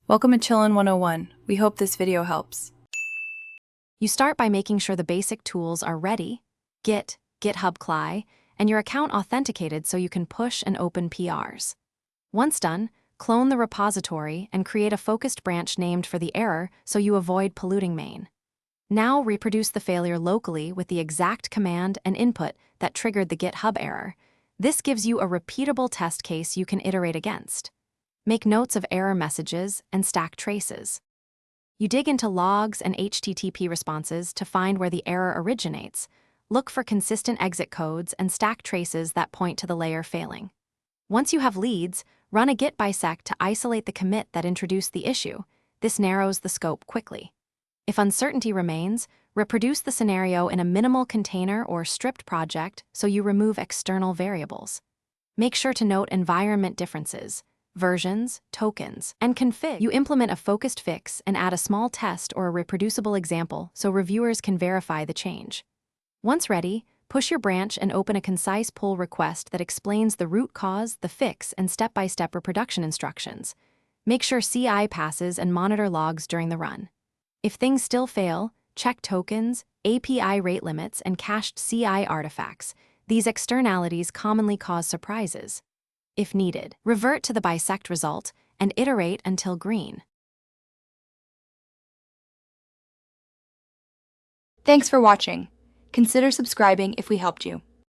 Welcome to Chillin' 101. We hope this video helps. You start by making sure the basic tools are ready, Git, GitHub CLI, and your account authenticated so you can push and open PRs. Once done, clone the repository and create a focused branch named for the error so you avoid polluting main. Now reproduce the failure locally with the exact command and input that triggered the GitHub error. This gives you a repeatable test case you can iterate against. Make notes of error messages and stack traces. You dig into logs and HTTP responses to find where the error originates. Look for consistent exit codes and stack traces that point to the layer failing. Once you have leads, run a git bisect to isolate the commit that introduced the issue. This narrows the scope quickly. If uncertainty remains, reproduce the scenario in a minimal container or stripped project so you remove external variables. Make sure to note environment differences, versions, tokens, and config. You implement a focused fix and add a small test or a reproducible example so reviewers can verify the change. Once ready, push your branch and open a concise pull request that explains the root cause, the fix, and step-by-step reproduction instructions. Make sure CI passes and monitor logs during the run. If things still fail, check tokens, API rate limits, and cached CI artifacts. These externalities commonly cause surprises. If needed, revert to the bisect result and iterate until green. Thanks for watching. Consider subscribing if we helped you.